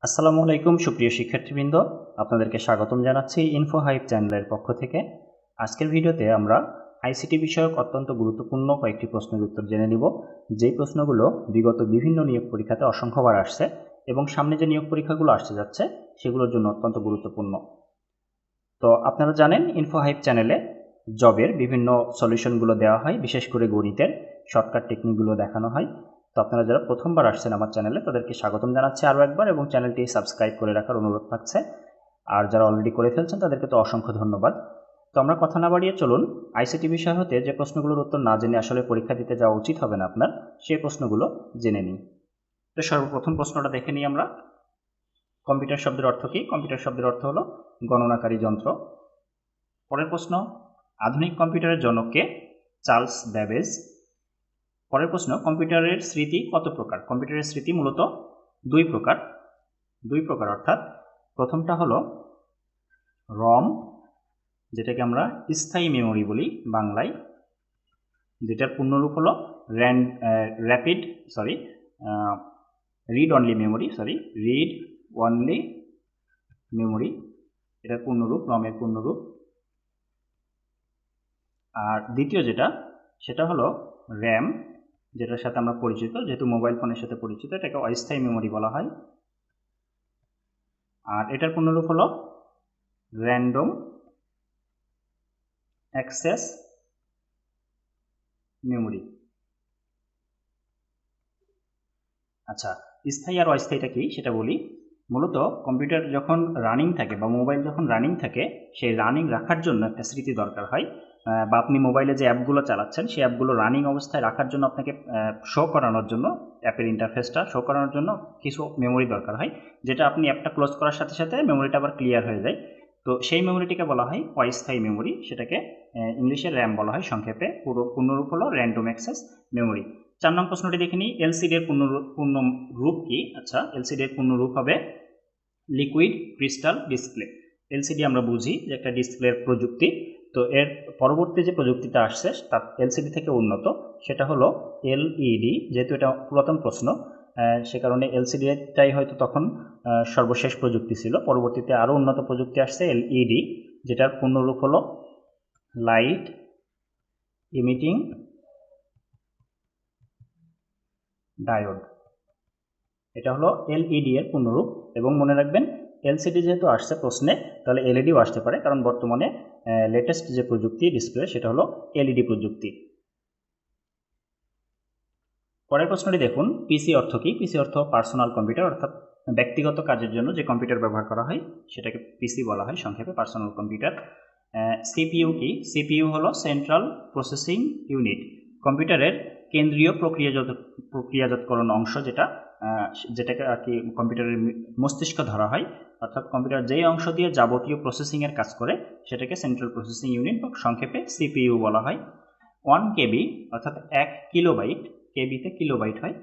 আসসালামু আলাইকুম সুপ্রিয় শিক্ষার্থীবৃন্দ, আপনাদেরকে স্বাগতম জানাচ্ছি ইনফো হাইপ চ্যানেলের পক্ষ থেকে। আজকের ভিডিওতে আমরা আইসিটি বিষয়ক অত্যন্ত গুরুত্বপূর্ণ কয়েকটি প্রশ্নের উত্তর জেনে নিব, যেই প্রশ্নগুলো বিগত বিভিন্ন নিয়োগ পরীক্ষাতে অসংখ্যবার আসছে এবং সামনে যে নিয়োগ পরীক্ষাগুলো আসতে যাচ্ছে সেগুলোর জন্য অত্যন্ত গুরুত্বপূর্ণ। তো আপনারা জানেন ইনফো হাইপ চ্যানেলে জবের বিভিন্ন সলিউশনগুলো দেওয়া হয়, বিশেষ করে গণিতের শর্টকাট টেকনিকগুলো দেখানো হয়। তো আপনারা যারা প্রথমবার আসছেন আমার চ্যানেলে তাদেরকে স্বাগতম জানাচ্ছি আরও একবার, এবং চ্যানেলটি সাবস্ক্রাইব করে রাখার অনুরোধ থাকছে। আর যারা অলরেডি করে ফেলছেন তাদেরকে তো অসংখ্য ধন্যবাদ। তো আমরা কথা না বাড়িয়ে চলুন আইসিটি বিষয় হতে যে প্রশ্নগুলোর উত্তর না জেনে আসলে পরীক্ষা দিতে যাওয়া উচিত হবে না আপনার, সেই প্রশ্নগুলো জেনে নিই। তো সর্বপ্রথম প্রশ্নটা দেখে নিই আমরা। কম্পিউটার শব্দের অর্থ কী? কম্পিউটার শব্দের অর্থ হলো গণনাকারী যন্ত্র। পরের প্রশ্ন, আধুনিক কম্পিউটারের জনক কে? Charles Babbage. পরের প্রশ্ন, কম্পিউটারের স্মৃতি কত প্রকার? কম্পিউটারের স্মৃতি মূলত দুই প্রকার অর্থাৎ প্রথমটা হলো রম, যেটাকে আমরা স্থায়ী মেমোরি বলি বাংলায়, যেটার পূর্ণরূপ হলো রিড অনলি মেমোরি, এটার পূর্ণরূপ, রমের পূর্ণরূপ। আর দ্বিতীয় সেটা হলো র্যাম, যেটার সাথে আমরা পরিচিত, যেহেতু মোবাইল ফোনের সাথে পরিচিত, এটাকে অস্থায়ী মেমোরি বলা হয়। আর এটার পূর্ণরূপ হলো র্যান্ডম অ্যাক্সেস মেমোরি। আচ্ছা, স্থায়ী আর অস্থায়ীটা কি সেটা বলি। মূলত কম্পিউটার যখন রানিং থাকে বা মোবাইল যখন রানিং থাকে, সেই রানিং রাখার জন্য একটা স্মৃতি দরকার হয়, বা আপনি মোবাইলে যে অ্যাপগুলো চালাচ্ছেন সেই অ্যাপগুলো রানিং অবস্থায় রাখার জন্য আপনাকে শো করানোর জন্য, অ্যাপের ইন্টারফেসটা শো করানোর জন্য কিছু মেমোরি দরকার হয়, যেটা আপনি অ্যাপটা ক্লোজ করার সাথে সাথে মেমোরিটা আবার ক্লিয়ার হয়ে যায়। তো সেই মেমোরিটিকে বলা হয় অস্থায়ী মেমোরি, সেটাকে ইংলিশে র্যাম বলা হয় সংক্ষেপে, পূর্ণরূপ হলো র্যান্ডম অ্যাক্সেস মেমোরি। 4 নং প্রশ্নটি দেখে নিই, এলসিডি এর পূর্ণ রূপ কি? আচ্ছা, এলসিডি এর পূর্ণ রূপ হবে লিকুইড ক্রিস্টাল ডিসপ্লে। এলসিডি আমরা বুঝি যে একটা ডিসপ্লের প্রযুক্তি, তো এর পরবর্তী যে প্রযুক্তিটা আসছে তা এলসিডি থেকে উন্নত, সেটা হলো এলইডি। যেহেতু এটা পুরাতন প্রশ্ন, সে কারণে এলসিডিটাই হয়তো তখন সর্বশেষ প্রযুক্তি ছিল। পরবর্তীতে আরও উন্নত প্রযুক্তি আসছে এলইডি, যেটার পূর্ণরূপ হলো লাইট ইমিটিং ডায়োড। এটা হলো এলইডি এর পূর্ণরূপ। এবং মনে রাখবেন, এলসিডি যেহেতু আসছে প্রশ্নে, তাহলে এলইডিও আসতে পারে, কারণ বর্তমানে লেটেস্ট যে প্রযুক্তি ডিসপ্লে সেটা হলো এলইডি প্রযুক্তি। পরের প্রশ্নটি দেখুন, পিসি অর্থ কি? পিসি অর্থ পার্সোনাল কম্পিউটার, অর্থাৎ ব্যক্তিগত কাজের জন্য যে কম্পিউটার ব্যবহার করা হয় সেটাকে পিসি বলা হয় সংক্ষেপে, পার্সোনাল কম্পিউটার। সিপিইউ কি? সিপিইউ হলো সেন্ট্রাল প্রসেসিং ইউনিট, কম্পিউটারের কেন্দ্রীয় প্রক্রিয়াজাতকরণ অংশ, যেটাকে আর কি কম্পিউটারের মস্তিষ্ক ধরা হয়। অর্থাৎ কম্পিউটার যেই অংশ দিয়ে যাবতীয় প্রসেসিংয়ের কাজ করে সেটাকে সেন্ট্রাল প্রসেসিং ইউনিট বা সংক্ষেপে সিপিইউ বলা হয়। 1 কেবি অর্থাৎ 1 কিলোবাইট, কেবিতে কিলোবাইট হয়,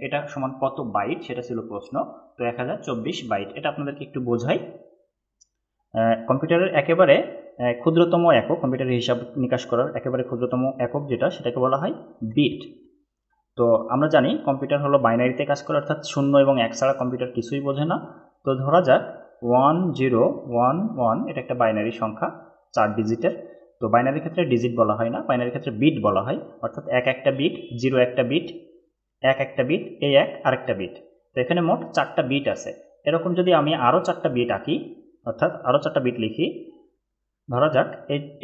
এটা সমান কত বাইট সেটা ছিল প্রশ্ন। তো 1024 বাইট। এটা আপনাদেরকে একটু বোঝাই। কম্পিউটারের একেবারে ক্ষুদ্রতম একক, কম্পিউটারের হিসাব নিকাশ করার একেবারে ক্ষুদ্রতম একক সেটাকে বলা হয় বিট। তো আমরা জানি কম্পিউটার হলো বাইনারিতে কাজ করে, অর্থাৎ 0 এবং 1 ছাড়া কম্পিউটার কিছুই বোঝে না। তো ধরা যাক 1011, এটা একটা বাইনারি সংখ্যা 4 ডিজিটের। তো বাইনারির ক্ষেত্রে ডিজিট বলা হয় না, বাইনারির ক্ষেত্রে বিট বলা হয়, অর্থাৎ 1 একটা বিট, 0 একটা বিট, 1 একটা বিট, এই 1 আরেকটা বিট। তো এখানে মোট 4টা বিট আছে। এরকম যদি আমি আরও 4টা বিট আঁকি, অর্থাৎ আরও 4টা বিট লিখি, ধরা যাক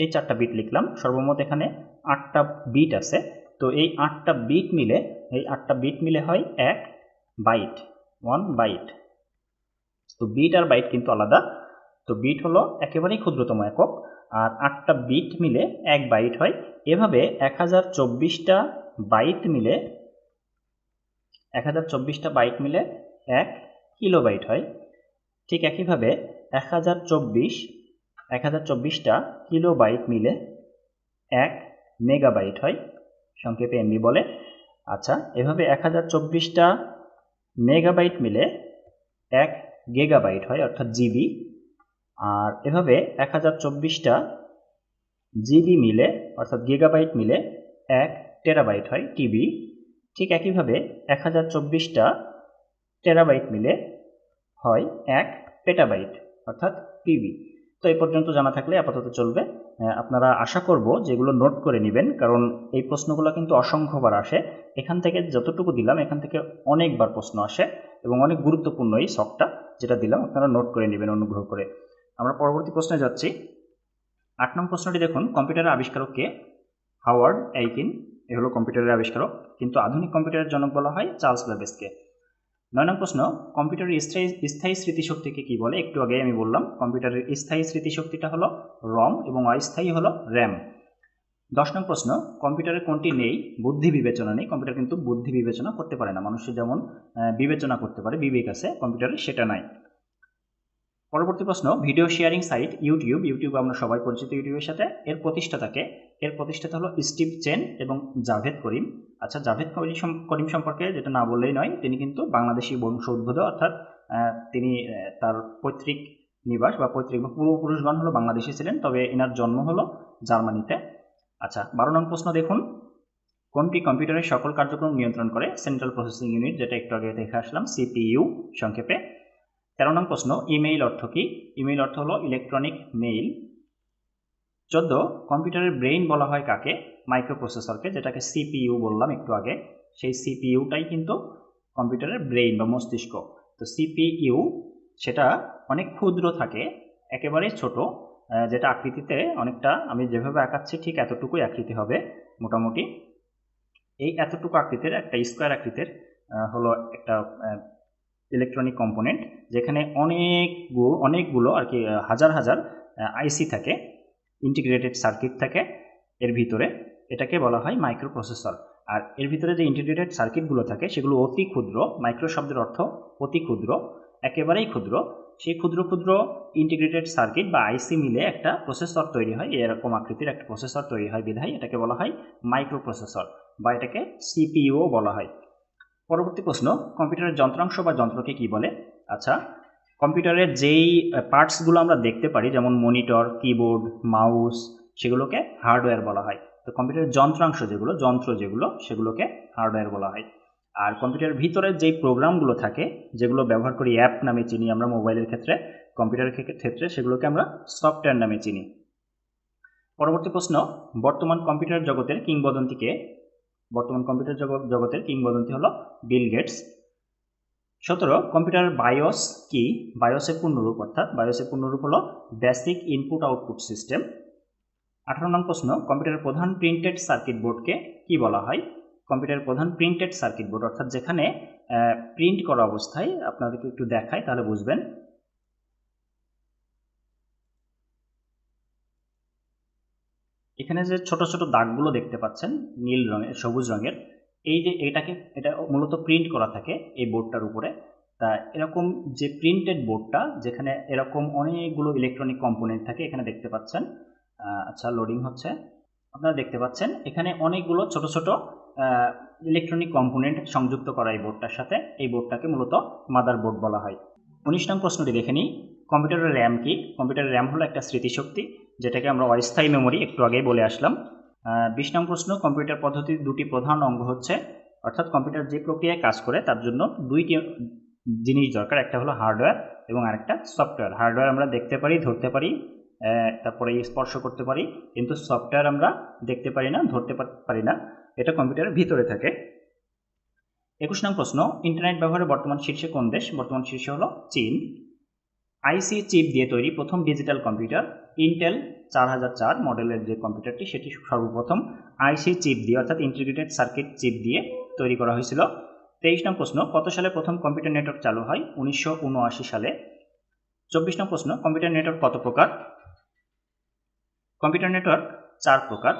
এই 4টা বিট লিখলাম, সর্বমোট এখানে 8টা বিট আছে। তো এই 8টা বিট মিলে হয় 1 বাইট, 1 বাইট। তো বিট আর বাইট কিন্তু আলাদা। তো বিট হলো একেবারেই ক্ষুদ্রতম একক, আর 8টা বিট মিলে 1 বাইট হয়। এভাবে 1024টা বাইট মিলে 1 কিলোবাইট হয়। ঠিক একইভাবে 1024টা কিলোবাইট মিলে 1 মেগাবাইট হয়, সংক্ষেপে এমবি বলে। আচ্ছা, এভাবে 1024টা মেগাবাইট মিলে 1 গিগাবাইট হয়, অর্থাৎ জিবি। আর এভাবে 1024টা জিবি মিলে, অর্থাৎ গিগাবাইট মিলে 1 টেরাবাইট হয়, টিবি। ঠিক একইভাবে 1024টা টেরাবাইট মিলে হয় 1 পেটাবাইট অর্থাৎ পিবি। তো এই পর্যন্ত জানা থাকলে আপাতত চলবে। আপনারা আশা করব যেগুলো নোট করে নেবেন, কারণ এই প্রশ্নগুলো কিন্তু অসংখ্যবার আসে। এখান থেকে যতটুকু দিলাম এখান থেকে অনেকবার প্রশ্ন আসে এবং অনেক গুরুত্বপূর্ণ এই শখটা যেটা দিলাম, আপনারা নোট করে নেবেন অনুগ্রহ করে। আমরা পরবর্তী প্রশ্নে যাচ্ছি। 8 নং প্রশ্নটি দেখুন, কম্পিউটারের আবিষ্কারক কে? হাওয়ার্ড এইকিন এ হলো কম্পিউটারের আবিষ্কারক, কিন্তু আধুনিক কম্পিউটারের জনক বলা হয় চার্লস বেবেজকে। 9 নং প্রশ্ন, কম্পিউটারের স্থায়ী স্মৃতিশক্তিকে কি বলে? একটু আগে আমি বললাম কম্পিউটারের স্থায়ী স্মৃতিশক্তিটা হলো রম এবং অস্থায়ী হলো র্যাম। 10 নং প্রশ্ন, কম্পিউটারের কোনটি নেই? বুদ্ধি বিবেচনা নেই। কম্পিউটার কিন্তু বুদ্ধি বিবেচনা করতে পারে না। মানুষের যেমন বিবেচনা করতে পারে, বিবেক আছে, কম্পিউটারে সেটা নাই। পরবর্তী প্রশ্ন, ভিডিও শেয়ারিং সাইট ইউটিউব আমরা সবাই পরিচিত ইউটিউবের সাথে। এর প্রতিষ্ঠাতাকে? এর প্রতিষ্ঠাতা হলো স্টিভ চেন এবং জাভেদ করিম। আচ্ছা, জাভেদ করিম সম্পর্কে যেটা না বললেই নয়, তিনি কিন্তু বাংলাদেশি বংশোদ্ভূত, অর্থাৎ তিনি তার পৈতৃক নিবাস বা পৈতৃক বা পূর্বপুরুষগণ হলো বাংলাদেশি ছিলেন, তবে এনার জন্ম হলো জার্মানিতে। আচ্ছা, 12 নং প্রশ্ন দেখুন, কোনটি কম্পিউটারের সকল কার্যক্রম নিয়ন্ত্রণ করে? সেন্ট্রাল প্রসেসিং ইউনিট, যেটা একটু আগে দেখে আসলাম, সিপিইউ সংক্ষেপে। 13 নং প্রশ্ন, ইমেইল অর্থ কি? ইমেইল অর্থ হলো ইলেকট্রনিক মেইল। 14, কম্পিউটারের ব্রেইন বলা হয় কাকে? মাইক্রোপ্রসেসরকে, যেটাকে সিপিইউ বললাম একটু আগে, সেই সিপিইউটাই কিন্তু কম্পিউটারের ব্রেইন বা মস্তিষ্ক। তো সিপিইউ সেটা অনেক ক্ষুদ্র থাকে, একেবারেই ছোট, যেটা আকৃতিতে অনেকটা আমি যেভাবে আঁকাচ্ছি ঠিক এতটুকুই আকৃতি হবে মোটামুটি। এই এতটুকু আকৃতির একটা স্কোয়ার আকৃতির হলো একটা ইলেকট্রনিক কম্পোনেন্ট, যেখানে অনেকগুলো আর কি হাজার হাজার আইসি থাকে, ইন্টিগ্রেটেড সার্কিট থাকে এর ভিতরে, এটাকে বলা হয় মাইক্রোপ্রসেসর। আর এর ভিতরে যে ইন্টিগ্রেটেড সার্কিটগুলো থাকে সেগুলো অতি ক্ষুদ্র, মাইক্রো শব্দের অর্থ অতি ক্ষুদ্র, একেবারেই ক্ষুদ্র। সেই ক্ষুদ্র ক্ষুদ্র ইন্টিগ্রেটেড সার্কিট বা আইসি মিলে একটা প্রসেসর তৈরি হয়, এরকম আকৃতির একটা প্রসেসর তৈরি হয় বিধায় এটাকে বলা হয় মাইক্রোপ্রসেসর বা এটাকে সিপিইউ বলা হয়। পরবর্তী প্রশ্ন, কম্পিউটারের যন্ত্রাংশ বা যন্ত্রকে কি বলে? আচ্ছা, কম্পিউটারের যেই পার্টসগুলো আমরা দেখতে পারি, যেমন মনিটর, কিবোর্ড, মাউস, সেগুলোকে হার্ডওয়্যার বলা হয়। তো কম্পিউটারের যন্ত্রাংশ যন্ত্র যেগুলো সেগুলোকে হার্ডওয়্যার বলা হয়। আর কম্পিউটারের ভিতরে যেই প্রোগ্রামগুলো থাকে, যেগুলো ব্যবহার করি অ্যাপ নামে চিনি আমরা মোবাইলের ক্ষেত্রে, কম্পিউটারের ক্ষেত্রে সেগুলোকে আমরা সফটওয়্যার নামে চিনি। পরবর্তী প্রশ্ন, বর্তমান কম্পিউটার জগতের কিংবদন্তিকে? বর্তমান কম্পিউটার জগতের কিংবদন্তি হলো বিল গেটস। 17, কম্পিউটার বায়োস কি? বায়োসের পূর্ণরূপ, অর্থাৎ বায়োসের পূর্ণরূপ হলো বেসিক ইনপুট আউটপুট সিস্টেম। 18 নং প্রশ্ন, কম্পিউটারের প্রধান প্রিন্টেড সার্কিট বোর্ডকে কি বলা হয়? কম্পিউটারের প্রধান প্রিন্টেড সার্কিট বোর্ড, অর্থাৎ যেখানে প্রিন্ট করা অবস্থায়, আপনাদেরকে একটু দেখাই তাহলে বুঝবেন। এখানে যে ছোট ছোট দাগগুলো দেখতে পাচ্ছেন নীল রঙের, সবুজ রঙের, এটা মূলত প্রিন্ট করা থাকে এই বোর্ডটার উপরে। তা এরকম যে প্রিন্টেড বোর্ডটা, যেখানে এরকম অনেকগুলো ইলেকট্রনিক কম্পোনেন্ট থাকে, এখানে দেখতে পাচ্ছেন। আচ্ছা, লোডিং হচ্ছে, আপনারা দেখতে পাচ্ছেন এখানে অনেকগুলো ছোট ছোট ইলেকট্রনিক কম্পোনেন্ট সংযুক্ত করা এই বোর্ডটার সাথে। এই বোর্ডটাকে মূলত মাদারবোর্ড বলা হয়। 19 নং প্রশ্নটি দেখে নিই, কম্পিউটারের র্যাম কি? কম্পিউটারের র্যাম হলো একটা স্মৃতিশক্তি, যেটাকে আমরা অস্থায়ী মেমোরি একটু আগেই বলে আসলাম। 20 নং প্রশ্ন, কম্পিউটার পদ্ধতির দুটি প্রধান অঙ্গ হচ্ছে, অর্থাৎ কম্পিউটার যে প্রক্রিয়ায় কাজ করে তার জন্য দুইটি জিনিস দরকার, একটা হলো হার্ডওয়্যার এবং আরেকটা সফটওয়্যার। হার্ডওয়্যার আমরা দেখতে পারি, ধরতে পারি, তারপরে স্পর্শ করতে পারি, কিন্তু সফটওয়্যার আমরা দেখতে পারি না, ধরতে পারি না, এটা কম্পিউটারের ভিতরে থাকে। 21 নং প্রশ্ন, ইন্টারনেট ব্যবহারে বর্তমান শীর্ষে কোন দেশ? বর্তমান শীর্ষে হলো চীন। আইসি চিপ দিয়ে তৈরি প্রথম ডিজিটাল কম্পিউটার? ইন্টেল 4004 মডেলের যে কম্পিউটারটি, সেটি সর্বপ্রথম আইসি চিপ দিয়ে, অর্থাৎ ইন্টিগ্রেটেড সার্কিট চিপ দিয়ে তৈরি করা হয়েছিল। 23 নং প্রশ্ন, কত সালে প্রথম কম্পিউটার নেটওয়ার্ক চালু হয়? 1979 সালে। 24 নং প্রশ্ন, কম্পিউটার নেটওয়ার্ক কত প্রকার? কম্পিউটার নেটওয়ার্ক 4 প্রকার।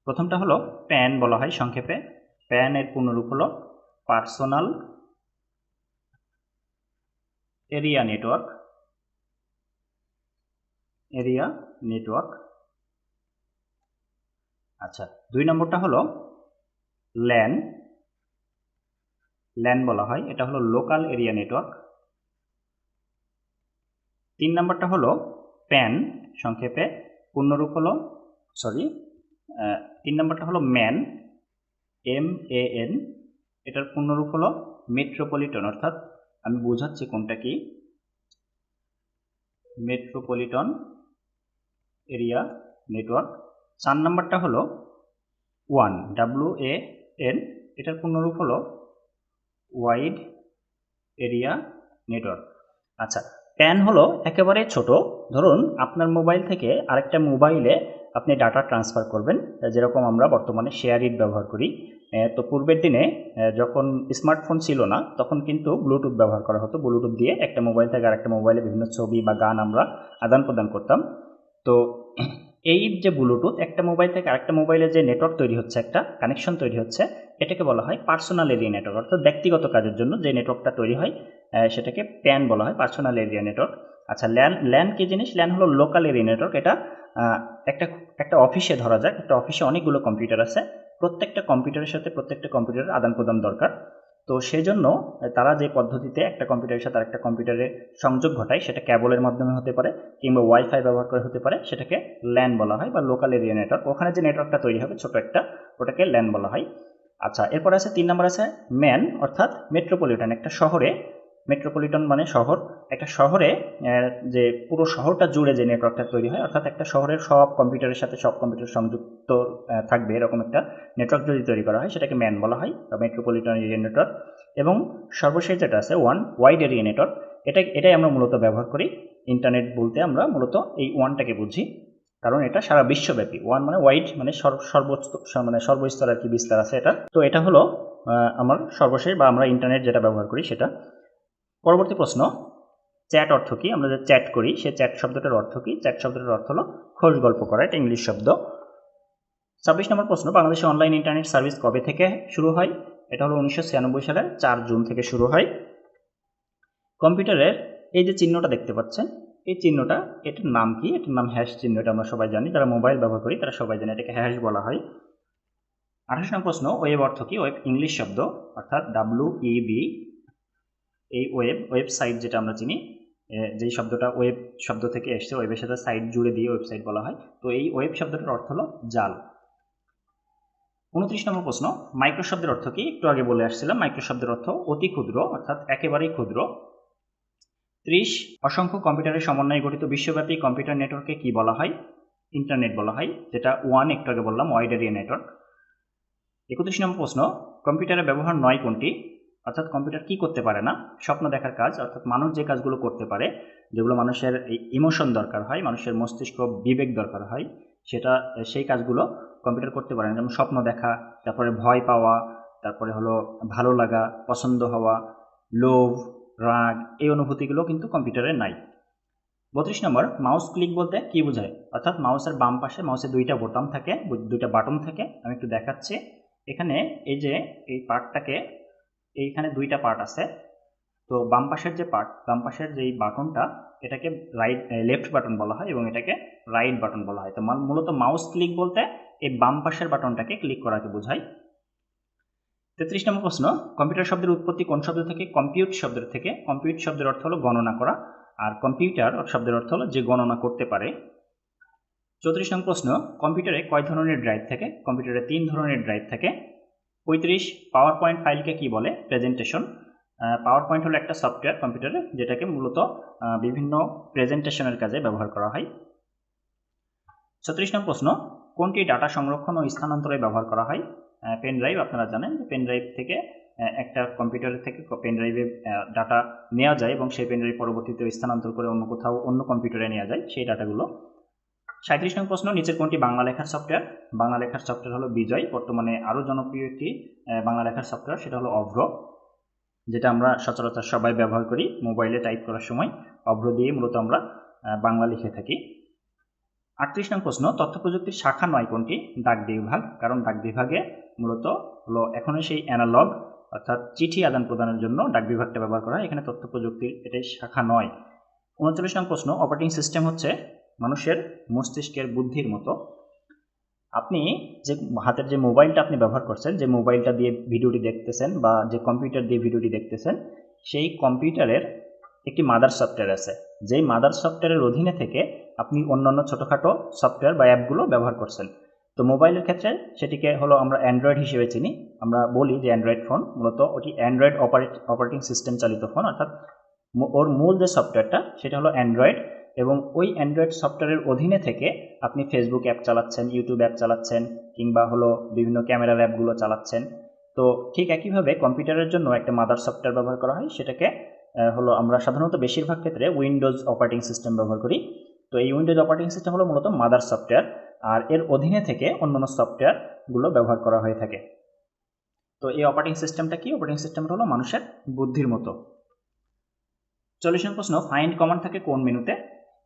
প্রথমটা হলো প্যান বলা হয় সংক্ষেপে। প্যান এর পূর্ণরূপ হলো পার্সোনাল এরিয়া নেটওয়ার্ক। আচ্ছা, 2 নম্বরটা হলো ল্যান বলা হয়, এটা হলো লোকাল এরিয়া নেটওয়ার্ক। 3 নম্বরটা হলো প্যান, সংক্ষেপে পূর্ণরূপ হলো 3 নম্বরটা হলো ম্যান, MAN, এটার পূর্ণরূপ হলো মেট্রোপলিটন, অর্থাৎ আমি বোঝাচ্ছি কোনটা কি, মেট্রোপলিটন এরিয়া নেটওয়ার্ক। 4 নাম্বারটা হলো ওয়ান, WAN, এটার পূর্ণরূপ হলো ওয়াইড এরিয়া নেটওয়ার্ক। আচ্ছা, প্যান হলো একেবারে ছোট। ধরুন আপনার মোবাইল থেকে আরেকটা মোবাইলে আপনি ডাটা ট্রান্সফার করবেন, যেরকম আমরা বর্তমানে শেয়ার ইট ব্যবহার করি। তো পূর্বের দিনে যখন স্মার্টফোন ছিল না তখন কিন্তু ব্লুটুথ ব্যবহার করা হতো। ব্লুটুথ দিয়ে একটা মোবাইল থেকে আরেকটা মোবাইলে বিভিন্ন ছবি বা গান আমরা আদান প্রদান করতাম। তো এই যে ব্লুটুথ, একটা মোবাইল থেকে আরেকটা মোবাইলে যে নেটওয়ার্ক তৈরি হচ্ছে, একটা কানেকশন তৈরি হচ্ছে, এটাকে বলা হয় পার্সোনাল এরিয়া নেটওয়ার্ক। অর্থাৎ ব্যক্তিগত কাজের জন্য যে নেটওয়ার্কটা তৈরি হয় সেটাকে প্যান বলা হয়, পার্সোনাল এরিয়া নেটওয়ার্ক। আচ্ছা, ল্যান কি জিনিস? ল্যান হলো লোকাল এরিয়া নেটওয়ার্ক। এটা একটা অফিসে, ধরা যাক একটা অফিসে অনেকগুলো কম্পিউটার আছে, প্রত্যেকটা কম্পিউটারের সাথে প্রত্যেকটা কম্পিউটারের আদান প্রদান দরকার। তো সেই জন্য তারা যে পদ্ধতিতে একটা কম্পিউটারের সাথে আরেকটা কম্পিউটারে সংযোগ ঘটায়, সেটা কেবলের মাধ্যমে হতে পারে কিংবা ওয়াইফাই ব্যবহার করে হতে পারে, সেটাকে ল্যান বলা হয় বা লোকাল এরিয়া নেটওয়ার্ক। ওখানে যে নেটওয়ার্কটা তৈরি হবে ছোট একটা, ওটাকে ল্যান বলা হয়। আচ্ছা, এরপর আছে 3 নম্বর আছে ম্যান, অর্থাৎ মেট্রোপলিটন। একটা শহরে, মেট্রোপলিটন মানে শহর, একটা শহরে যে পুরো শহরটা জুড়ে যে নেটওয়ার্কটা তৈরি হয়, অর্থাৎ একটা শহরের সব কম্পিউটারের সাথে সব কম্পিউটার সংযুক্ত থাকবে এরকম একটা নেটওয়ার্ক যদি তৈরি করা হয়, সেটাকে ম্যান বলা হয় বা মেট্রোপলিটন এরিয়া নেটওয়ার্ক। এবং সর্বশেষ যেটা আছে ওয়াইড এরিয়া নেটওয়ার্ক, এটাই আমরা মূলত ব্যবহার করি। ইন্টারনেট বলতে আমরা মূলত এই ওয়ানটাকে বুঝি, কারণ এটা সারা বিশ্বব্যাপী। ওয়ান মানে ওয়াইড, মানে সর্বস্তর আর কি বিস্তার আছে এটা। তো এটা হলো আমার সর্বশেষ বা আমরা ইন্টারনেট যেটা ব্যবহার করি সেটা। পরবর্তী প্রশ্ন, চ্যাট অর্থ কি? আমরা যে চ্যাট করি সে চ্যাট শব্দটার অর্থ কি? চ্যাট শব্দটার অর্থ হলো খোঁজ গল্প করা, এটা ইংলিশ শব্দ। 26 নম্বর প্রশ্ন, বাংলাদেশে অনলাইন ইন্টারনেট সার্ভিস কবে থেকে শুরু হয়? এটা হলো 1996 সালের 4 জুন থেকে শুরু হয়। কম্পিউটারের এই যে চিহ্নটা দেখতে পাচ্ছেন, এই চিহ্নটা, এটার নাম কি? এটার নাম হ্যাশ চিহ্ন। এটা আমরা সবাই জানি, যারা মোবাইল ব্যবহার করি তারা সবাই জানে, এটাকে হ্যাশ বলা হয়। 28 নম্বর প্রশ্ন, ওয়েব অর্থ কি? ওয়েব ইংলিশ শব্দ, অর্থাৎ WEB। এই ওয়েবসাইট যেটা আমরা চিনি, যেই শব্দটা ওয়েব শব্দ থেকে এসছে, ওয়েবের সাথে সাইট জুড়ে দিয়ে ওয়েবসাইট বলা হয়। তো এই ওয়েব শব্দটার অর্থ হলো জাল। 29 নম্বর প্রশ্ন, মাইক্রো শব্দের অর্থ কি? একটু আগে বলে আসছিলাম, মাইক্রো শব্দের অর্থ অতি ক্ষুদ্র, অর্থাৎ একেবারেই ক্ষুদ্র। 30, অসংখ্য কম্পিউটারের সমন্বয়ে গঠিত বিশ্বব্যাপী কম্পিউটার নেটওয়ার্ককে কি বলা হয়? ইন্টারনেট বলা হয়, যেটা ওয়ান একটু আগে বললাম, ওয়াইড এরিয়া নেটওয়ার্ক। 31 নম্বর প্রশ্ন, কম্পিউটারের ব্যবহার নয় কোনটি? অর্থাৎ কম্পিউটার কি করতে পারে না? স্বপ্ন দেখার কাজ, অর্থাৎ মানুষ যে কাজগুলো করতে পারে, যেগুলো মানুষের ইমোশন দরকার হয়, মানুষের মস্তিষ্ক বিবেক দরকার হয়, সেই কাজগুলো কম্পিউটার করতে পারে না। যেমন স্বপ্ন দেখা, তারপরে ভয় পাওয়া, তারপরে হলো ভালো লাগা, পছন্দ হওয়া, লোভ, রাগ, এই অনুভূতিগুলো কিন্তু কম্পিউটারে নাই। 32 নম্বর, মাউস ক্লিক বলতে কি বোঝায়? অর্থাৎ মাউসের বাম পাশে মাউসের দুইটা বোতাম থাকে, দুইটা বাটন থাকে। আমি একটু দেখাচ্ছি। এখানে এই যে এই পার্টটাকে, এইখানে দুইটা পার্ট আছে। তো বাম পাশের যে পার্ট, বাম পাশের যেই বাটনটা, এটাকে লেফট বাটন বলা হয় এবং এটাকে রাইট বাটন বলা হয়। তো মূলত মাউস ক্লিক বলতে এই বাম পাশের বাটনটাকে ক্লিক করাকে বোঝায়। 33 নম্বর প্রশ্ন, কম্পিউটার শব্দের উৎপত্তি কোন শব্দ থেকে? কম্পিউট শব্দের থেকে। কম্পিউট শব্দের অর্থ হলো গণনা করা, আর কম্পিউটার শব্দের অর্থ হলো যে গণনা করতে পারে। 34 নম্বর প্রশ্ন, কম্পিউটারে কয় ধরনের ড্রাইভ থাকে? কম্পিউটারে 3 ধরনের ড্রাইভ থাকে। 35, পাওয়ার পয়েন্ট ফাইলকে কি বলে? প্রেজেন্টেশন। পাওয়ার পয়েন্ট হলো একটা সফটওয়্যার কম্পিউটারে, যেটাকে মূলত বিভিন্ন প্রেজেন্টেশনের কাজে ব্যবহার করা হয়। 36 নম্বর প্রশ্ন, কোনটি ডাটা সংরক্ষণ ও স্থানান্তরে ব্যবহার করা হয়? Pen drive. আপনারা জানেন যে পেন ড্রাইভ থেকে একটা কম্পিউটারের থেকে পেন ড্রাইভে ডাটা নেওয়া যায় এবং সেই পেন ড্রাইভ পরবর্তীতে স্থানান্তর করে অন্য কোথাও অন্য কম্পিউটারে নেওয়া যায় সেই ডাটাগুলো। 37 নম্বর প্রশ্ন, নিচের কোনটি বাংলা লেখার সফটওয়্যার? বাংলা লেখার সফটওয়্যার হলো বিজয়। বর্তমানে আরও জনপ্রিয় একটি বাংলা লেখার সফটওয়্যার, সেটা হলো অভ্র, যেটা আমরা সচরাচর সবাই ব্যবহার করি মোবাইলে টাইপ করার সময়। অভ্র দিয়ে মূলত আমরা বাংলা লিখে থাকি। 38 নম্বর প্রশ্ন, তথ্য প্রযুক্তির শাখা নয় কোনটি? ডাক বিভাগ। কারণ ডাক বিভাগে মূলত হলো এখনও সেই অ্যানালগ, অর্থাৎ চিঠি আদান প্রদানের জন্য ডাক বিভাগটা ব্যবহার করা হয়, এখানে তথ্য প্রযুক্তির এটাই শাখা নয়। 39 নম্বর প্রশ্ন, অপারেটিং সিস্টেম হচ্ছে মানুষের মস্তিষ্কের বুদ্ধির মতো। আপনি যে হাতের যে মোবাইলটা আপনি ব্যবহার করছেন, যে মোবাইলটা দিয়ে ভিডিওটি দেখতেছেন বা যে কম্পিউটার দিয়ে ভিডিওটি দেখতেছেন, সেই কম্পিউটারের একটি মাদার সফটওয়্যার আছে, যেই মাদার সফটওয়্যারের অধীনে থেকে আপনি অন্যান্য ছোটোখাটো সফটওয়্যার বা অ্যাপগুলো ব্যবহার করছেন। তো মোবাইলের ক্ষেত্রে সেটিকে হলো আমরা অ্যান্ড্রয়েড হিসেবে চিনি। আমরা বলি যে অ্যান্ড্রয়েড ফোন, মূলত ওটি অ্যান্ড্রয়েড অপারেটিং সিস্টেম চালিত ফোন, অর্থাৎ ওর মূল যে সফটওয়্যারটা সেটা হলো অ্যান্ড্রয়েড, এবং ওই অ্যান্ড্রয়েড সফটওয়্যারের অধীনে থেকে আপনি ফেসবুক অ্যাপ চালাচ্ছেন, ইউটিউব অ্যাপ চালাচ্ছেন, কিংবা হলো বিভিন্ন ক্যামেরার অ্যাপগুলো চালাচ্ছেন। তো ঠিক একইভাবে কম্পিউটারের জন্য একটা মাদার সফটওয়্যার ব্যবহার করা হয়, সেটাকে হলো আমরা সাধারণত বেশিরভাগ ক্ষেত্রে উইন্ডোজ অপারেটিং সিস্টেম ব্যবহার করি। তো এই উইন্ডোজ অপারেটিং সিস্টেম হলো মূলত মাদার সফটওয়্যার, আর এর অধীনে থেকে অন্যান্য সফটওয়্যারগুলো ব্যবহার করা হয়ে থাকে। তো এই অপারেটিং সিস্টেমটা কি? অপারেটিং সিস্টেমটা হলো মানুষের বুদ্ধির মতো। 40 নং প্রশ্ন, ফাইন্ড কমান্ড থাকে কোন মেনুতে?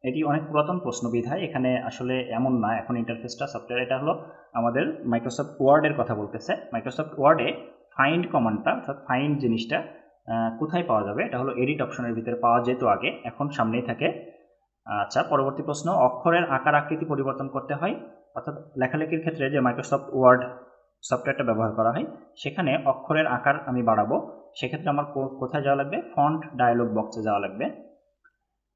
এটি অনেক পুরাতন প্রশ্ন বিধায় এখানে আসলে এমন না এখন ইন্টারফেসটা সফটওয়্যার, এটা হলো আমাদের মাইক্রোসফট ওয়ার্ডের কথা বলতেছে। মাইক্রোসফট ওয়ার্ডে ফাইন্ড কমান্ডটা, অর্থাৎ ফাইন্ড জিনিসটা কোথায় পাওয়া যাবে? এটা হলো এডিট অপশনের ভিতরে পাওয়া যেত আগে, এখন সামনেই থাকে। আচ্ছা, পরবর্তী প্রশ্ন, অক্ষরের আকার আকৃতি পরিবর্তন করতে হয়, অর্থাৎ লেখালেখির ক্ষেত্রে যে মাইক্রোসফট ওয়ার্ড সফটওয়্যারটা ব্যবহার করা হয় সেখানে অক্ষরের আকার আমি বাড়াবো, সেক্ষেত্রে আমার কোথায় যাওয়া লাগবে? ফন্ট ডায়ালগ বক্সে যাওয়া লাগবে।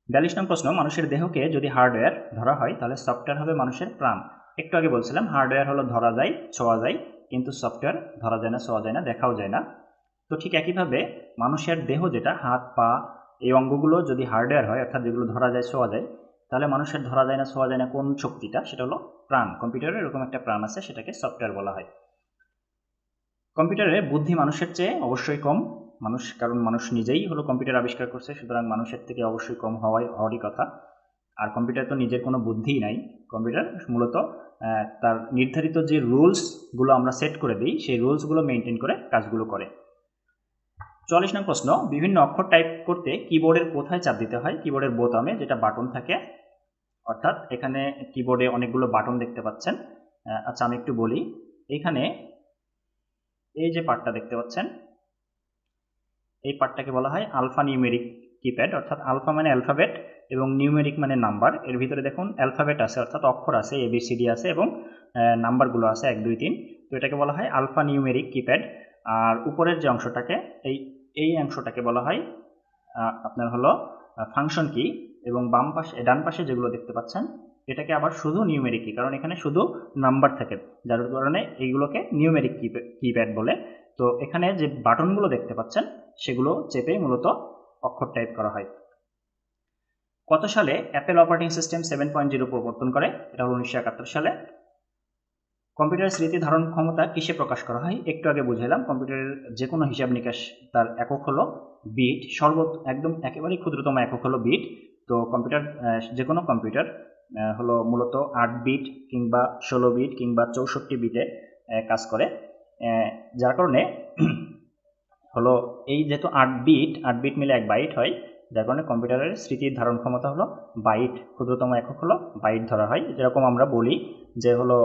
42 নং প্রশ্ন, মানুষের দেহকে যদি হার্ডওয়্যার ধরা হয় তাহলে সফটওয়্যার হবে মানুষের প্রাণ। একটু আগে বলছিলাম হার্ডওয়্যার হলো ধরা যায়, ছোঁয়া যায়, কিন্তু সফটওয়্যার ধরা যায় না, ছোঁয়া যায় না, দেখাও যায় না। তো ঠিক একইভাবে মানুষের দেহ, যেটা হাত পা এই অঙ্গগুলো যদি হার্ডওয়্যার হয়, অর্থাৎ যেগুলো ধরা যায় ছোঁয়া যায়, তাহলে মানুষের ধরা যায় না ছোঁয়া যায় না কোন শক্তিটা? সেটা হলো প্রাণ। কম্পিউটারে এরকম একটা প্রাণ আছে, সেটাকে সফটওয়্যার বলা হয়। কম্পিউটারে বুদ্ধি মানুষের চেয়ে অবশ্যই কম, কারণ মানুষ নিজেই হলো কম্পিউটার আবিষ্কার করছে, সুতরাং মানুষের থেকে অবশ্যই কম হওয়ারই কথা। আর কম্পিউটার তো নিজের কোনো বুদ্ধিই নাই। কম্পিউটার মূলত তার নির্ধারিত যে রুলসগুলো আমরা সেট করে দিই, সেই রুলসগুলো মেনটেন করে কাজগুলো করে। 44 নং প্রশ্ন, বিভিন্ন অক্ষর টাইপ করতে কিবোর্ডের কোথায় চাপ দিতে হয়? কিবোর্ডের বোতামে, যেটা বাটন থাকে, অর্থাৎ এখানে কিবোর্ডে অনেকগুলো বাটন দেখতে পাচ্ছেন। আচ্ছা, আমি একটু বলি, এখানে এই যে পার্টটা দেখতে পাচ্ছেন, এই পার্টটাকে বলা হয় আলফা নিউমেরিক কিপ্যাড, অর্থাৎ আলফা মানে অ্যালফাবেট এবং নিউমেরিক মানে নাম্বার। এর ভিতরে দেখুন অ্যালফাবেট আছে, অর্থাৎ অক্ষর আছে, ABCD আছে, এবং নাম্বারগুলো আছে 1 2 3। তো এটাকে বলা হয় আলফা নিউমেরিক কিপ্যাড। আর উপরের যে অংশটাকে, এই অংশটাকে বলা হয় আপনার হলো ফাংশন কি, এবং ডান পাশে যেগুলো দেখতে পাচ্ছেন এটাকে আবার শুধু নিউমেরিক কি, কারণ এখানে শুধু নাম্বার থাকে, যার কারণে এইগুলোকে নিউমেরিক কিপ্যাড বলে। তো এখানে যে বাটনগুলো দেখতে পাচ্ছেন সেগুলো চেপে মূলত অক্ষর টাইপ করা হয়। কত সালে অ্যাপেল অপারেটিং সিস্টেম 7.0 প্রবর্তন করে? এটা হলো 1971 সালে। কম্পিউটারের স্মৃতি ধারণ ক্ষমতা কিসে প্রকাশ করা হয়? একটু আগে বুঝাইলাম, কম্পিউটারের যে কোনো হিসাব নিকাশ তার একক হলো বিট, একদম একেবারেই ক্ষুদ্রতম একক হলো বিট। তো যে কোনো কম্পিউটার হলো মূলত 8 বিট কিংবা 16 বিট কিংবা 64 বিটে কাজ করে, যার কারণে হলো এই যেহেতু 8 বিট মিলে 1 বাইট হয়, যার কারণে কম্পিউটারের স্মৃতির ধারণ ক্ষমতা হলো বাইট, ক্ষুদ্রতম একক হলো বাইট ধরা হয়। যেরকম আমরা বলি যে হলো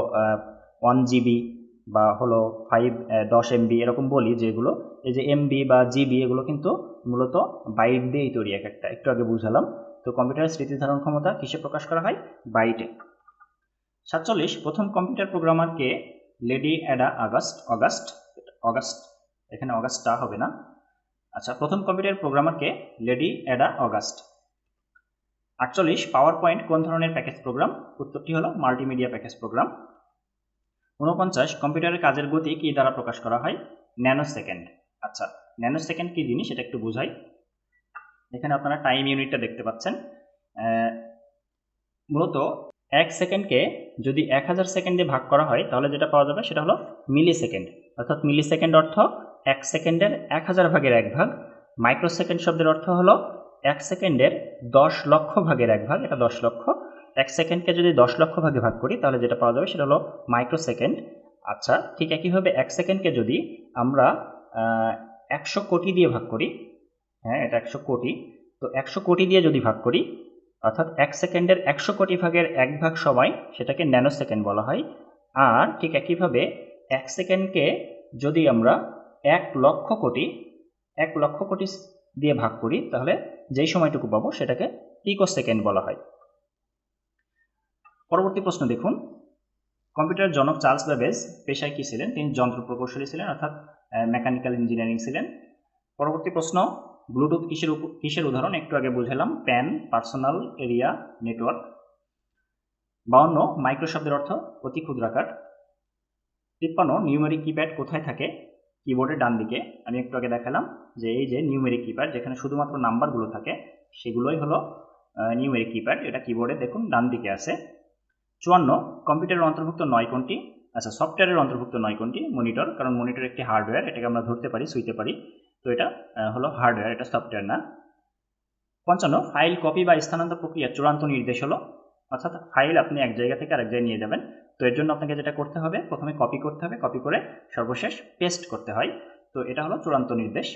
1 GB বা হলো 10 MB এরকম বলি, যেগুলো এই যে MB বা GB এগুলো কিন্তু মূলত বাইট দিয়েই তৈরি একটা, একটু আগে বুঝালাম। তো কম্পিউটারের স্মৃতি ধারণ ক্ষমতা কিসে প্রকাশ করা হয়? বাইটে। 47, প্রথম কম্পিউটার প্রোগ্রামার কে? লেডি অ্যাডা অগাস্ট, এখানে অগাস্টটা হবে না। আচ্ছা, প্রথম কম্পিউটার প্রোগ্রামার কে? Lady Ada August. 48, PowerPoint কোন ধরনের প্যাকেজ প্রোগ্রাম? উত্তরটি হলো মাল্টিমিডিয়া প্যাকেজ প্রোগ্রাম। 49, কম্পিউটারের কাজের গতি কি দ্বারা প্রকাশ করা হয়? Nano second. আচ্ছা, ন্যানো সেকেন্ড কি জিনিস এটা একটু বুঝাই। এখানে আপনারা টাইম ইউনিটটা দেখতে পাচ্ছেন। মূলত 1 সেকেন্ডকে যদি 1000 সেকেন্ডে ভাগ করা হয় তাহলে যেটা পাওয়া যাবে সেটা হলো মিলি সেকেন্ড, অর্থাৎ মিলি সেকেন্ড অর্থ 1 সেকেন্ডের 1000 ভাগের 1 ভাগ। মাইক্রোসেকেন্ড শব্দের অর্থ হলো 1 সেকেন্ডের 10 লক্ষ ভাগের 1 ভাগ, এটা 10 লক্ষ। 1 সেকেন্ডকে যদি 10 লক্ষ ভাগে ভাগ করি তাহলে যেটা পাওয়া যাবে সেটা হলো মাইক্রোসেকেন্ড। আচ্ছা, ঠিক একইভাবে 1 সেকেন্ডকে যদি আমরা 100 কোটি দিয়ে ভাগ করি, হ্যাঁ এটা 100 কোটি, তো 100 কোটি দিয়ে যদি ভাগ করি, অর্থাৎ 1 সেকেন্ডের 100 কোটি ভাগের 1 ভাগ সময়, সেটাকে ন্যানো সেকেন্ড বলা হয়। আর ঠিক একইভাবে 1 সেকেন্ডকে যদি আমরা 1 লক্ষ কোটি দিয়ে ভাগ করি তাহলে যেই সময়টুকু পাবো সেটাকে পিকো সেকেন্ড বলা হয়। পরবর্তী প্রশ্ন দেখুন, কম্পিউটারের জনক চার্লস ব্যাবেজ পেশায় কি ছিলেন? তিনি যন্ত্র প্রকৌশলী ছিলেন, অর্থাৎ মেকানিক্যাল ইঞ্জিনিয়ারিং ছিলেন। পরবর্তী প্রশ্ন, ব্লুটুথ কিসের উদাহরণ? একটু আগে বুঝালাম, PAN personal area network. 52, micro শব্দের অর্থ অতি ক্ষুদ্রাকার। 53 নিউমেরিক কিপ্যাড কোথায় থাকে? কিবোর্ডের ডান দিকে। আমি একটু আগে দেখালাম যে এই যে নিউমেরিক কিপ্যাড, যেখানে শুধুমাত্র নাম্বারগুলো থাকে সেগুলোই হলো নিউমেরিক কিপ্যাড। এটা কিবোর্ডে দেখুন ডান দিকে আছে। 54 কম্পিউটারের অন্তর্ভুক্ত নয় কোনটি? আচ্ছা, সফটওয়্যারের অন্তর্ভুক্ত নয় কোনটি? মনিটর, কারণ মনিটর একটি হার্ডওয়্যার, এটাকে আমরা ধরতে পারি, ছুঁইতে পারি, তো এটা হলো হার্ডওয়্যার, এটা সফটওয়্যার না। 55 ফাইল কপি বা স্থানান্তর প্রক্রিয়ার চূড়ান্ত নির্দেশ হলো, অর্থাৎ ফাইল আপনি এক জায়গা থেকে আরেক জায়গায় নিয়ে যাবেন, তো এর জন্য আপনাকে যেটা করতে হবে, প্রথমে কপি করতে হবে, কপি করে সর্বশেষ পেস্ট করতে হয়, তো এটা হলো চূড়ান্ত নির্দেশ।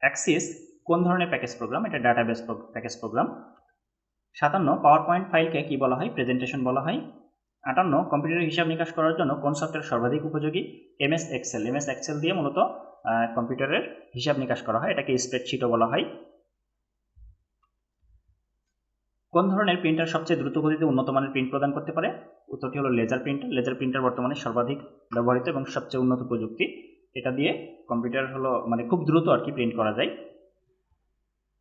অ্যাক্সিস কোন ধরনের প্যাকেজ প্রোগ্রাম? এটা database package program. 57 PowerPoint ফাইলকে কি বলা হয়? প্রেজেন্টেশন বলা হয়। 58 কম্পিউটারের হিসাব নিকাশ করার জন্য কোন সফটওয়্যার সর্বাধিক উপযোগী? MS Excel. এমএস এক্সেল দিয়ে মূলত কম্পিউটারের হিসাব নিকাশ করা হয়, এটাকে স্প্রেডশিটও বলা হয়। কোন ধরনের প্রিন্টার সবচেয়ে দ্রুত গতিতে উন্নত মানের প্রিন্ট প্রদান করতে পারে? উত্তরটি হলো লেজার প্রিন্টার। লেজার প্রিন্টার বর্তমানে সর্বাধিক ব্যবহৃত এবং সবচেয়ে উন্নত প্রযুক্তি, এটা দিয়ে কম্পিউটার হলো খুব দ্রুত আর কি প্রিন্ট করা যায়।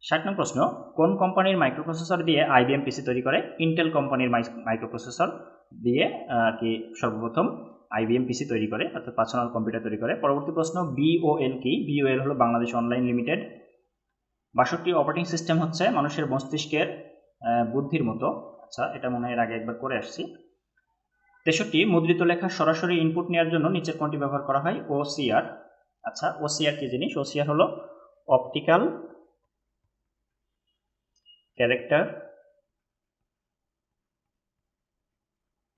60 নং প্রশ্ন, কোন কোম্পানির মাইক্রোপ্রসেসর দিয়ে আইবিএম পিসি তৈরি করে? ইন্টেল কোম্পানির মাইক্রোপ্রসেসর দিয়ে কি সর্বপ্রথম আইবিএম পিসি তৈরি করে, অর্থাৎ পার্সোনাল কম্পিউটার তৈরি করে। পরবর্তী প্রশ্ন, বিওএল কি? বিওএল হলো Bangladesh online limited. 62 operating system হচ্ছে মানুষের মস্তিষ্কের বুদ্ধির মতো। আচ্ছা, এটা মনে হয় এর আগে একবার করে আসছি। 63 মুদ্রিত লেখা সরাসরি ইনপুট নেওয়ার জন্য নিচের কোনটি ব্যবহার করা হয়? ওসিআর। আচ্ছা, ওসিআর কি জিনিস? ওসিআর হলো অপটিক্যাল ক্যারেক্টার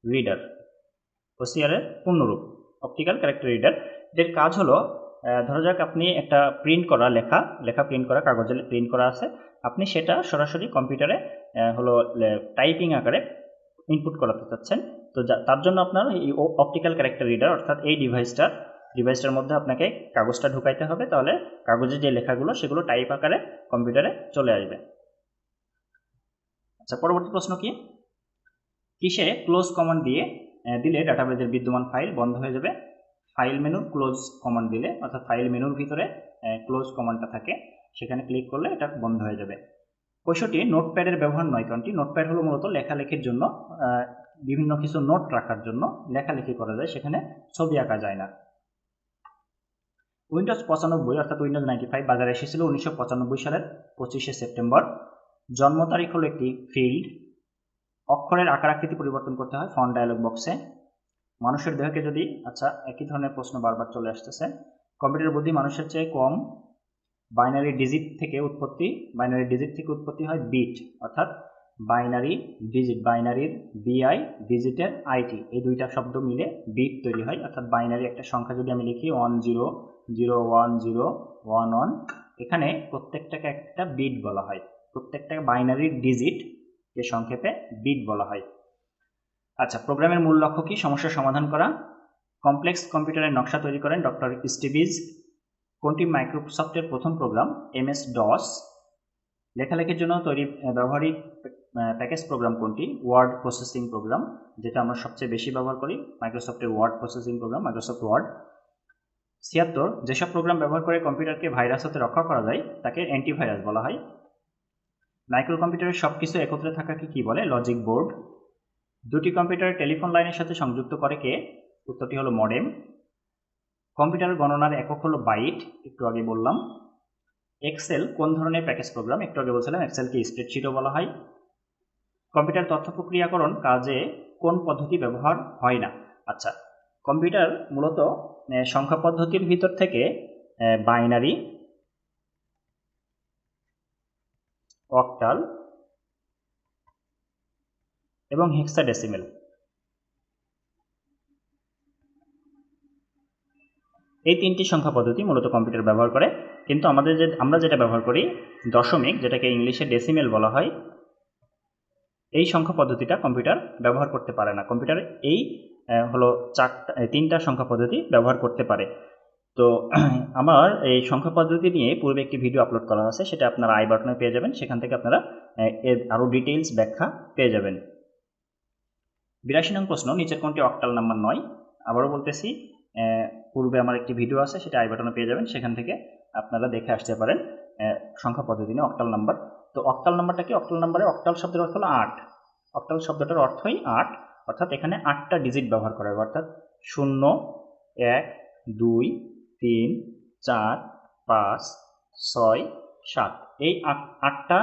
রিডার। ওসিআর এর পূর্ণরূপ অপটিক্যাল ক্যারেক্টার রিডার। এর কাজ হলো, ধরা যাক আপনি একটা প্রিন্ট করা লেখা প্রিন্ট করা, কাগজে প্রিন্ট করা আছে, আপনি সেটা সরাসরি কম্পিউটারে হলো টাইপিং আকারে ইনপুট করাতে চাচ্ছেন, তো তার জন্য আপনার এই অপটিক্যাল ক্যারেক্টার রিডার অর্থাৎ এই ডিভাইসটার মধ্যে আপনাকে কাগজটা ঢুকাইতে হবে, তাহলে কাগজে যে লেখাগুলো সেগুলো টাইপ আকারে কম্পিউটারে চলে আসবে। আচ্ছা, পরবর্তী প্রশ্ন কি? কিসে ক্লোজ কমান্ড দিলে ডাটাবেজের বিদ্যমান ফাইল বন্ধ হয়ে যাবে? ফাইল মেনুর ক্লোজ কমান্ড দিলে, অর্থাৎ ফাইল মেনুর ভিতরে ক্লোজ কমান্ডটা থাকে, সেখানে ক্লিক করলে এটা বন্ধ হয়ে যাবে। 65 নোটপ্যাডের ব্যবহার নয় কোনটি? নোটপ্যাড হলো মূলত লেখালেখির জন্য, বিভিন্ন কিছু নোট রাখার জন্য লেখালেখি করা যায়, সেখানে ছবি আঁকা যায় না। উইন্ডোজ 95 অর্থাৎ উইন্ডোজ 95 বাজারে এসেছিল 1995 সালের 25শে সেপ্টেম্বর। জন্ম তারিখ হলো একটি ফিল্ড। অক্ষরের আকার আকৃতি পরিবর্তন করতে হয় ফন্ট ডায়ালগ বক্সে। মানুষের দেহকে যদি, আচ্ছা একই ধরনের প্রশ্ন বারবার চলে আসতেছে। কম্পিউটার বুদ্ধি মানুষের চেয়ে কম। বাইনারি ডিজিট থেকে উৎপত্তি হয় বিট, অর্থাৎ বাইনারির বিআই, ডিজিটের আইটি, এই দুইটা শব্দ মিলে বিট তৈরি হয়, অর্থাৎ বাইনারি একটা সংখ্যা যদি আমি লিখি 10010111, এখানে প্রত্যেকটাকে একটা বিট বলা হয়, প্রত্যেকটা বাইনারির ডিজিট কে সংক্ষেপে বিট বলা হয়। আচ্ছা, প্রোগ্রামের মূল লক্ষ্য কি? সমস্যার সমাধান করা। কমপ্লেক্স কম্পিউটারের নকশা তৈরি করেন ডক্টর স্টিভিজ। কোনটি মাইক্রোসফটের প্রথম প্রোগ্রাম? MS DOS। লেখালেখির জন্য ব্যবহারিক প্যাকেজ প্রোগ্রাম কোনটি? ওয়ার্ড প্রসেসিং প্রোগ্রাম, যেটা আমরা সবচেয়ে বেশি ব্যবহার করি, মাইক্রোসফটের word processing program, Microsoft Word. 76 যেসব প্রোগ্রাম ব্যবহার করে কম্পিউটারকে ভাইরাস হতে রক্ষা করা যায় তাকে অ্যান্টিভাইরাস বলা হয়। মাইক্রো কম্পিউটারের সব কিছু একত্রে থাকাকে কি বলে? Logic board. দুটি কম্পিউটার টেলিফোন লাইনের সাথে সংযুক্ত করে কে? উত্তরটি হলো মডেম। কম্পিউটার গণনার একক হলো বাইট, একটু আগে বললাম। এক্সেল কোন ধরনের প্যাকেজ প্রোগ্রাম? একটু আগে বলছিলাম এক্সেলকে স্প্রেডশিটও বলা হয়। কম্পিউটার তথ্য প্রক্রিয়াকরণ কাজে কোন পদ্ধতি ব্যবহার হয় না? আচ্ছা, কম্পিউটার মূলত সংখ্যা পদ্ধতির ভিতর থেকে বাইনারি, অক্টাল এবং হেক্সাডেসিমেল, এই তিনটি সংখ্যা পদ্ধতি মূলত কম্পিউটার ব্যবহার করে, কিন্তু আমরা যেটা ব্যবহার করি দশমিক, যেটাকে ইংলিশে ডেসিমেল বলা হয়, এই সংখ্যা পদ্ধতিটা কম্পিউটার ব্যবহার করতে পারে না। কম্পিউটার এই হলো তিনটা সংখ্যা পদ্ধতি ব্যবহার করতে পারে। তো আমার এই সংখ্যা পদ্ধতি নিয়ে পূর্বে একটি ভিডিও আপলোড করা আছে, সেটা আপনারা আই বাটনে পেয়ে যাবেন, সেখান থেকে আপনারা এর আরও ডিটেইলস ব্যাখ্যা পেয়ে যাবেন। 82 নং প্রশ্ন, নিচের কোনটি অক্টাল নাম্বার নয়? আবারও বলতেছি, পূর্বে আমার একটি ভিডিও আছে, সেটা আই বাটনে পেয়ে যাবেন, সেখান থেকে আপনারা দেখে আসতে পারেন সংখ্যা পদ্ধতি নিয়ে অক্টাল নাম্বার। তো অক্টাল নাম্বারটা কি? অক্টাল নাম্বারে অক্টাল শব্দের অর্থ হলো 8। অক্টাল শব্দটার অর্থই 8, অর্থাৎ এখানে 8টা ডিজিট ব্যবহার করা হবে, অর্থাৎ 0 1 2 3 4 5 6 7 এই 8টা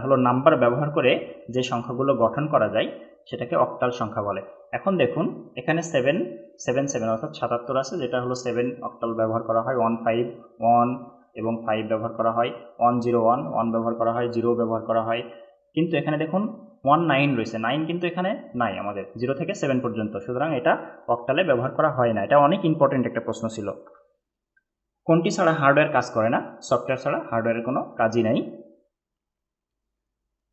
হলো নাম্বার ব্যবহার করে যে সংখ্যাগুলো গঠন করা যায় সেটাকে অক্টাল সংখ্যা বলে। এখন দেখুন এখানে 777 অর্থাৎ 77 আছে, যেটা হলো 7 অক্টাল ব্যবহার করা হয়, 151 এবং 5 ব্যবহার করা হয়, 101 1 ব্যবহার করা হয়, 0 ব্যবহার করা হয়। কিন্তু এখানে দেখুন 19 রয়েছে, 9 কিন্তু এখানে নাই আমাদের, 0 থেকে 7 পর্যন্ত, সুতরাং এটা অক্টালে ব্যবহার করা হয় না। এটা অনেক ইম্পর্টেন্ট একটা প্রশ্ন ছিল। কোনটি ছাড়া হার্ডওয়্যার কাজ করে না? সফটওয়্যার ছাড়া হার্ডওয়্যারের কোনো কাজই নাই।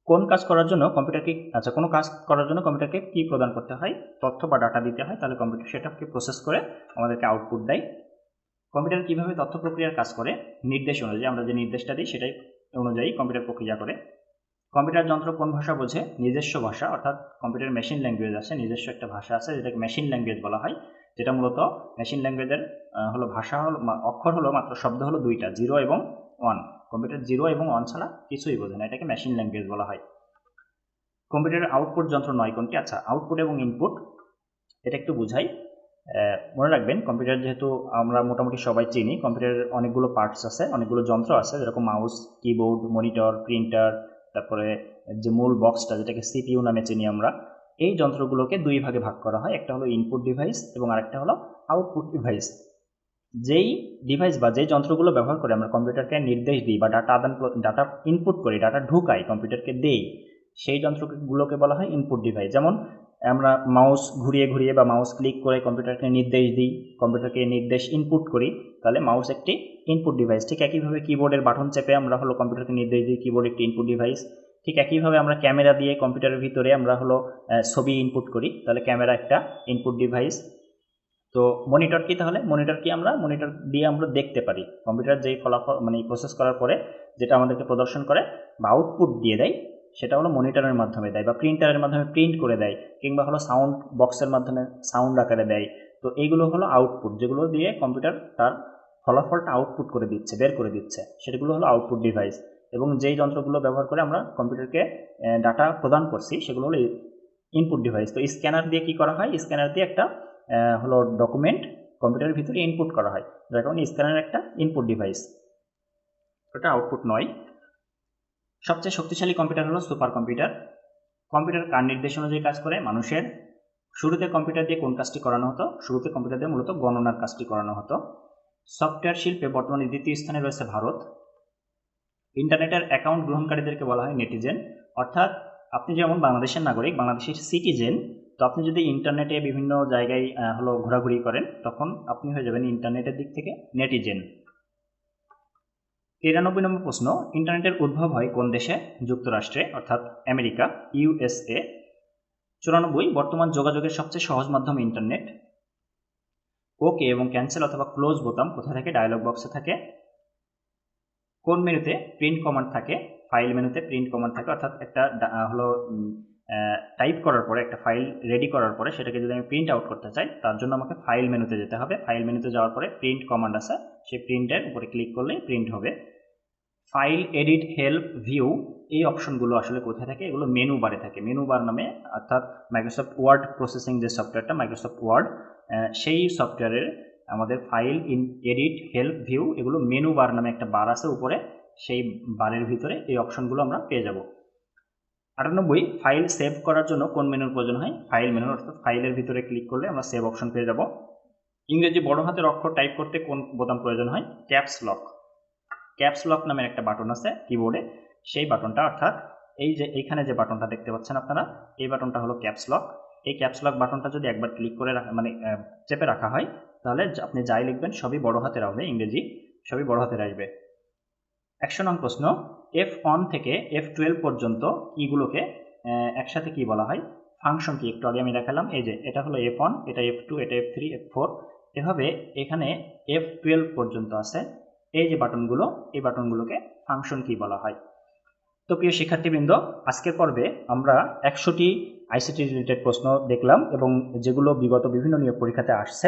কোন কাজ করার জন্য কম্পিউটারকে কোনো কাজ করার জন্য কম্পিউটারকে কি প্রদান করতে হয়? তথ্য বা ডাটা দিতে হয়, তাহলে কম্পিউটার সেটাকে প্রসেস করে আমাদেরকে আউটপুট দেয়। কম্পিউটার কিভাবে তথ্য প্রক্রিয়ার কাজ করে? নির্দেশ অনুযায়ী, আমরা যে নির্দেশটা দিই সেটাই অনুযায়ী কম্পিউটার প্রক্রিয়া করে। কম্পিউটার যন্ত্র কোন ভাষা বোঝে? নিজস্ব ভাষা, অর্থাৎ কম্পিউটার মেশিন ল্যাঙ্গুয়েজ আছে, নিজস্ব একটা ভাষা আছে যেটাকে মেশিন ল্যাঙ্গুয়েজ বলা হয়, যেটা মূলত মেশিন ল্যাঙ্গুয়েজের হলো ভাষা হলো অক্ষর হলো মাত্র শব্দ হলো 2টা, 0 এবং 1। কম্পিউটার 0 এবং 1 ছাড়া কিছুই বোঝে না, এটাকে মেশিন ল্যাঙ্গুয়েজ বলা হয়। কম্পিউটারের আউটপুট যন্ত্র নয় কোনটি? আউটপুট এবং ইনপুট, এটা একটু বুঝাই। মনে রাখবেন কম্পিউটার যেহেতু আমরা মোটামুটি সবাই চিনি, কম্পিউটারের অনেকগুলো পার্টস আছে, অনেকগুলো যন্ত্র আছে, যেরকম মাউস, কিবোর্ড, মনিটর, প্রিন্টার, তারপরে যে মূল বক্সটা যেটাকে সিপিইউ নামে চিনি আমরা, এই যন্ত্রগুলোকে দুই ভাগে ভাগ করা হয়। একটা হলো ইনপুট ডিভাইস এবং আরেকটা হলো আউটপুট ডিভাইস। যেই ডিভাইস বা যেই যন্ত্রগুলো ব্যবহার করে আমরা কম্পিউটারকে নির্দেশ দিই বা ডাটা ইনপুট করি, ডাটা ঢুকাই, কম্পিউটারকে দেই, সেই যন্ত্রগুলোকে বলা হয় ইনপুট ডিভাইস। যেমন আমরা মাউস ঘুরিয়ে ঘুরিয়ে বা মাউস ক্লিক করে কম্পিউটারকে নির্দেশ দিই, কম্পিউটারকে নির্দেশ ইনপুট করি, তাহলে মাউস একটি ইনপুট ডিভাইস। ঠিক একইভাবে কিবোর্ডের বাটন চেপে আমরা হলো কম্পিউটারকে নির্দেশ দিই, কিবোর্ড একটি ইনপুট ডিভাইস। ঠিক একইভাবে আমরা ক্যামেরা দিয়ে কম্পিউটারের ভিতরে আমরা হলো ছবি ইনপুট করি, তাহলে ক্যামেরা একটা ইনপুট ডিভাইস। তো মনিটর কি? তাহলে মনিটর কি? মনিটর দিয়ে আমরা দেখতে পারি কম্পিউটার যেই ফলাফল প্রসেস করার পরে যেটা আমাদেরকে প্রদর্শন করে বা আউটপুট দিয়ে দেয়, সেটা হলো মনিটরের মাধ্যমে দেয়, বা প্রিন্টারের মাধ্যমে প্রিন্ট করে দেয়, কিংবা হলো সাউন্ড বক্সের মাধ্যমে সাউন্ড আকারে দেয়। তো এইগুলো হলো আউটপুট, যেগুলো দিয়ে কম্পিউটার তার ফলাফলটা আউটপুট করে দিচ্ছে, বের করে দিচ্ছে, সেগুলো হলো আউটপুট ডিভাইস। এবং যেই যন্ত্রগুলো ব্যবহার করে আমরা কম্পিউটারকে ডাটা প্রদান করছি সেগুলো হলো ইনপুট ডিভাইস। তো স্ক্যানার দিয়ে কি করা হয়? স্ক্যানার দিয়ে একটা হলো ডকুমেন্ট কম্পিউটারের ভিতরে ইনপুট করা হয়, যার কারণে স্ক্যানার একটা ইনপুট ডিভাইস, ওটা আউটপুট নয়। সবচেয়ে শক্তিশালী কম্পিউটার হলো সুপার কম্পিউটার। কম্পিউটার কার নির্দেশ অনুযায়ী কাজ করে? মানুষের। শুরুতে কম্পিউটার দিয়ে কোন কাজটি করানো হতো? শুরুতে কম্পিউটার দিয়ে মূলত গণনার কাজটি করানো হতো। সফটওয়্যার শিল্পে বর্তমানে দ্বিতীয় স্থানে রয়েছে ভারত। ইন্টারনেটের অ্যাকাউন্ট গ্রহণকারীদেরকে বলা হয় নেটিজেন, অর্থাৎ আপনি যেমন বাংলাদেশের নাগরিক, বাংলাদেশের সিটিজেন, তো আপনি যদি ইন্টারনেটে বিভিন্ন জায়গায় হলো ঘোরাঘুরি করেন, তখন আপনি হয়ে যাবেন ইন্টারনেটের দিক থেকে নেটিজেন। 93 নম্বর প্রশ্ন, ইন্টারনেটের উদ্ভব হয় কোন দেশে? যুক্তরাষ্ট্রে, অর্থাৎ আমেরিকা, ইউএসএ। 94, বর্তমান যোগাযোগের সবচেয়ে সহজ মাধ্যম ইন্টারনেট। ওকে এবং ক্যান্সেল অথবা ক্লোজ বোতাম কোথায় থাকে? ডায়লগ বক্সে থাকে। কোন মেনুতে প্রিন্ট কমান্ড থাকে? ফাইল মেনুতে প্রিন্ট কমান্ড থাকে, অর্থাৎ একটা হলো টাইপ করার পরে, একটা ফাইল রেডি করার পরে সেটাকে যদি আমি প্রিন্ট আউট করতে চাই, তার জন্য আমাকে ফাইল মেনুতে যেতে হবে। ফাইল মেনুতে যাওয়ার পরে প্রিন্ট কমান্ড আছে, সেই প্রিন্টের উপরে ক্লিক করলেই প্রিন্ট হবে। ফাইল, এডিট, হেল্প, ভিউ, এই অপশনগুলো আসলে কোথায় থাকে? এগুলো মেনু বারে থাকে। মেনু বার নামে, অর্থাৎ মাইক্রোসফট ওয়ার্ড প্রসেসিং যে সফটওয়্যারটা, মাইক্রোসফট ওয়ার্ড, সেই সফটওয়্যারের আমাদের ফাইল, এডিট, হেল্প, ভিউ, এগুলো মেনু বার নামে একটা বার আছে উপরে, সেই বারের ভিতরে এই অপশনগুলো আমরা পেয়ে যাব। 98, ফাইল সেভ করার জন্য কোন মেনুর প্রয়োজন হয়? ফাইল মেনু, অর্থাৎ ফাইলের ভিতরে ক্লিক করলে আমরা সেভ অপশন পেয়ে যাব। ইংরেজি বড় হাতের অক্ষর টাইপ করতে কোন বোতাম প্রয়োজন হয়? Caps lock. ক্যাপস লক নামের একটা বাটন আছে কিবোর্ডে, সেই বাটনটা, অর্থাৎ এই যে এইখানে যে বাটনটা দেখতে পাচ্ছেন আপনারা, এই বাটনটা হলো ক্যাপস লক। এই ক্যাপস লক বাটনটা যদি একবার ক্লিক করে চেপে রাখা হয়, তাহলে আপনি যাই লিখবেন সবই বড় হাতের হবে, ইংরেজি সবই বড় হাতের আসবে। 100 নং প্রশ্ন, F1 থেকে F12 পর্যন্ত কিগুলোকে একসাথে কি বলা হয়? ফাংশন কি? একটু আগে আমি দেখালাম, এই যে এটা হলো F1, এটা F2, এটা F3, F4, এভাবে এখানে F12 পর্যন্ত আছে। এই যে বাটনগুলো, এই বাটনগুলোকে ফাংশন কি বলা হয়? তো প্রিয় শিক্ষার্থীবৃন্দ, আজকের পর্বে আমরা 100টি আইসিটি রিলেটেড প্রশ্ন দেখলাম, এবং যেগুলো বিগত বিভিন্ন নিয়োগ পরীক্ষাতে আসছে।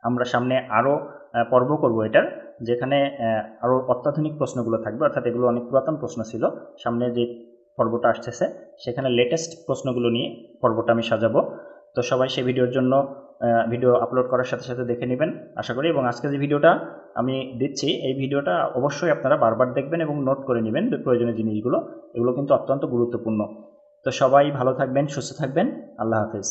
আমরা সামনে আরও পর্ব করব এটার, যেখানে আরও অত্যাধুনিক প্রশ্নগুলো থাকবে, অর্থাৎ এগুলো অনেক পুরাতন প্রশ্ন ছিল। সামনে যে পর্বটা আসতেছে সেখানে লেটেস্ট প্রশ্নগুলো নিয়ে পর্বটা আমি সাজাবো। তো সবাই সেই ভিডিওর জন্য ভিডিও আপলোড করার সাথে সাথে দেখে নেবেন আশা করি। এবং আজকে যে ভিডিওটা আমি দিচ্ছি এই ভিডিওটা অবশ্যই আপনারা বারবার দেখবেন এবং নোট করে নেবেন প্রয়োজনীয় জিনিসগুলো, এগুলো কিন্তু অত্যন্ত গুরুত্বপূর্ণ। তো সবাই ভালো থাকবেন, সুস্থ থাকবেন, আল্লাহ হাফেজ।